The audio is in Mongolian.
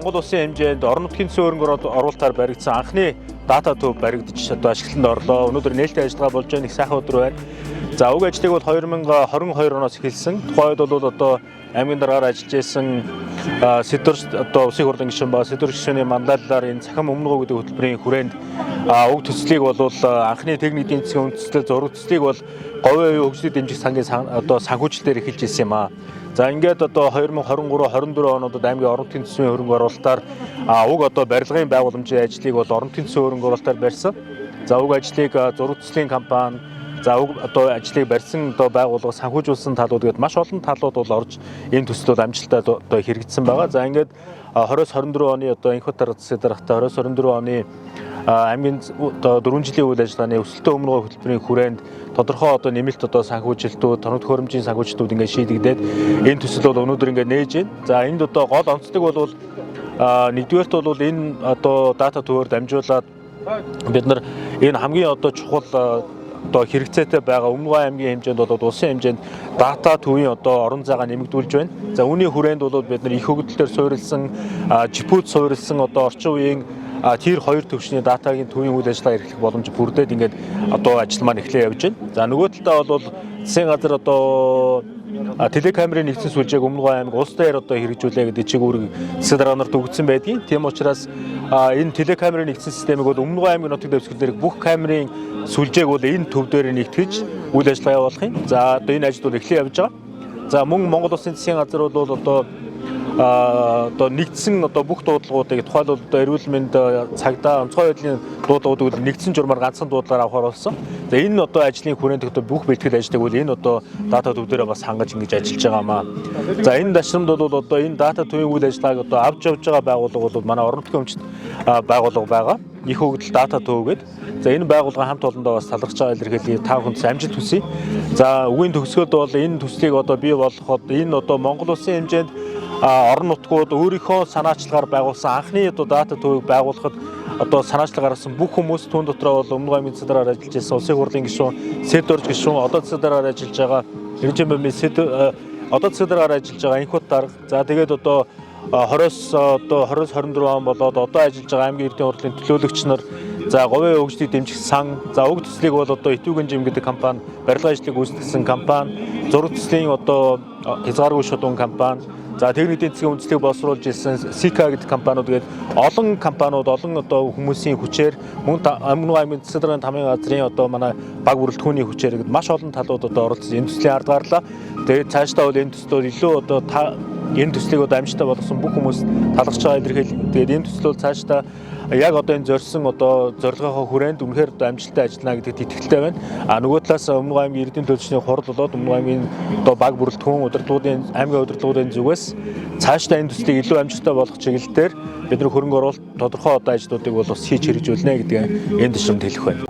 Монгол улсын хэмжээнд орон нутгийн төсөө хөрөнгө оруулалтаар баригдсан анхны дата төв баригдаж ашиглалтанд орлоо. Өнөөдөр нээлттэй ажиллагаа болж байгаа, их сайхан өдөр байна. За уг ажлыг бол 2022 оноос эхэлсэн. Тухайд бол одоо аймгийн дараагаар ажиллаж байсан Сэдвэрч одоо Улсын хурлын гишүүн ба Сэдвэрч гишүүний манлайлалаар энэ цахим өмнөгөө гэдэг хөтөлбөрийн хүрээнд уг төслийг бол анхны техник эдийн засгийн үндэслэл зураг төслийг бол говийн оюун хөгжлийн дэмжих сангийн одоо санхүүжилтээр эхэлж ирсэн юм аа. За ингээд одоо 2023-24 онуудад аймгийн орон нутгийн төсвийн хөрөнгө оруулалтаар уг одоо барилгын байгууламжийн ажлыг бол орон нутгийн төсвийн хөрөнгө оруулалтаар барьсан. За уг ажлыг зураг төслийн компани за уг одоо ажлыг барьсан одоо байгууллага санхүүжүүлсэн талууд гээд маш олон талууд бол орж энэ төслүүд амжилттай одоо хэрэгжсэн байгаа. За ингээд 2024 оны одоо энх хот засаг дарагтай 2024 оны аймгийн одоо 4 жилийн үйл ажиллагааны өсөлтөө өмнөгөө хөтөлбөрийн хүрээнд тодорхой одоо нэмэлт одоо санхүүжилтүүд, тоног төхөөрөмжийн санхүүжилтүүд ингээд шийдэгдээд энэ төсөл бол өнөөдөр ингээд нээж байна. За энд одоо гол онцлог бол нэгдүгээрт бол энэ одоо дата төвөөр дамжуулаад бид нар энэ хамгийн одоо чухал одоо хэрэгцээтэй байгаа Өмнөгөө аймгийн хэмжээнд бол улсын хэмжээнд дата төвийн одоо орон зайгаа нэмэгдүүлж байна. За үүний хүрээнд бол бид нар их хөгжлөөр суурилсан, жипүүд суурилсан одоо орчин үеийн Тир 2 төвчний датагийн төвийн үйл ажиллагаа эрхлэх боломж бүрдээд ингээд одоо ажил маань эхлээ явж байна. За нөгөө талдаа бол засгийн газар одоо телекамерын нэгдсэн сүлжээг Өмнөгөө аймаг улс дээр одоо хэрэгжүүлээ гэдэг чиг үүрэг засаг дарга нарт өгсөн байдгийн. Тийм учраас энэ телекамерын нэгдсэн системийг бол Өмнөгөө аймгийн нутаг дэвсгэр бүх камерын сүлжээг бол энэ төв дээр нэгтгэж үйл ажиллагаа явуулах юм. За одоо энэ ажил бол эхлээ явж байгаа. За мөн Монгол улсын засгийн газар бол одоо нэгдсэн одоо бүх дуудлагуудыг тухайлбал одоо эрүүл мэнд, цагдаа, онцгой байдлын дуудлагуудыг нэгдсэн журмаар ганцхан дуудлагаар авахар болсон. За энэ одоо ажлын хүрээнд одоо бүх бэлтгэл ажлыг бол энэ одоо дата төв дээр бас хангаж ингэж ажиллаж байгаа маа. За энэ дашрамд бол одоо энэ дата төвийн үйл ажиллагааг одоо авч явж байгаа байгууллага бол манай орон нутгийн өмчт байгууллага байгаа. Их хөгжил дата төв гэдэг. За энэ байгууллага хамт олондоо бас талархж байгаа илэрхийлээ та бүхэнд амжилт хүсье. За үгийн төгсгөлд бол энэ төслийг одоо бий болгоход энэ одоо Монгол улсын хэмжээнд орон нутгууд өөрийнхөө санаачлагаар байгуулсан анхны одоо дата төвийг байгуулахад одоо санаачлал гаргасан бүх хүмүүс түүн дотроо бол Өмнөгөө аймгийн засаг даргаар ажиллаж байсан Улсын хурлын гишүүн, Сэдвэрч гишүүн, одоо засаг даргаар ажиллаж байгаа Иржин одоо засаг даргаар ажиллаж байгаа энх хот дарга. За тэгээд одоо 20-24 он болоод одоо ажиллаж байгаа аймгийн эрдэнэ хурлын төлөөлөгч нар, за говийн хөгжлийг дэмжих сан, за уг төслийг бол одоо Итвүүгэн жим гэдэг компани, барилгын ажлыг гүйцэтгэсэн компани, зураг төслийн одоо хязгааргүй шударга компани, за техник эдийн засгийн үндэслэлийг боловсруулж ирсэн Сика гэдэг компаниуд гээд олон компаниуд, олон одоо хүмүүсийн хүчээр мөн Өмнөгөө аймгийн засаг даргын тамгын газрын одоо манай баг бүрэлдэхүүний хүчээр гээд маш олон талууд одоо оролцсон энэ төслийн ард гарлаа. Тэгээд цаашдаа бол энэ төслөө илүү одоо энэ төслийг одоо амжилттай болгосон бүх хүмүүс талархж байгаа илэрхийлэл. Тэгээд энэ төсөл бол цаашдаа яг одоо энэ зорьсон одоо зорилгынхоо хүрээнд үнэхээр одоо амжилттай ажиллана гэдэгт итгэлтэй байна. Нөгөө талаас Өмнөгөө аймгийн эрдэнэ төлөвчний хурал болоод Өмнөгөө аймгийн одоо баг бүрэлдэхүүн удирдлагуудын аймгийн удирдлагуудын зүгээс цаашдаа энэ төслийг илүү амжилттай болгох чиглэлээр бид нар хөрөнгө оруулалт тодорхой одоо ажлуудыг бол бас хийж хэрэгжүүлнэ гэдгийг энэ төшөнд хэлэх байна.